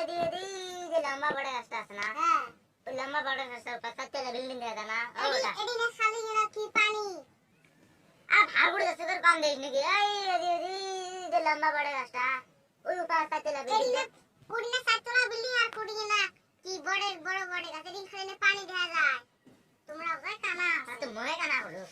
এদি এদি যে লম্বা বড় রাস্তা আছে না হ্যাঁ ওই লম্বা বড় রাস্তা পাঁচতলা বিল্ডিং দেখা না এডি ওটা এডি না খালি না কি পানি আর ভাগুড় রাস্তা তোর কম দেখ নাকি এই এদি এদি যে লম্বা বড় রাস্তা ওই পাঁচতলা এডি বিল্ডিং না কুড়ি না সাততলা বিল্ডিং আর কুড়ি না কি বড় বড় বড় গাছ এডি খালি না পানি দেখা যায় তোমরা ওই কানা তো মনে কানা হলো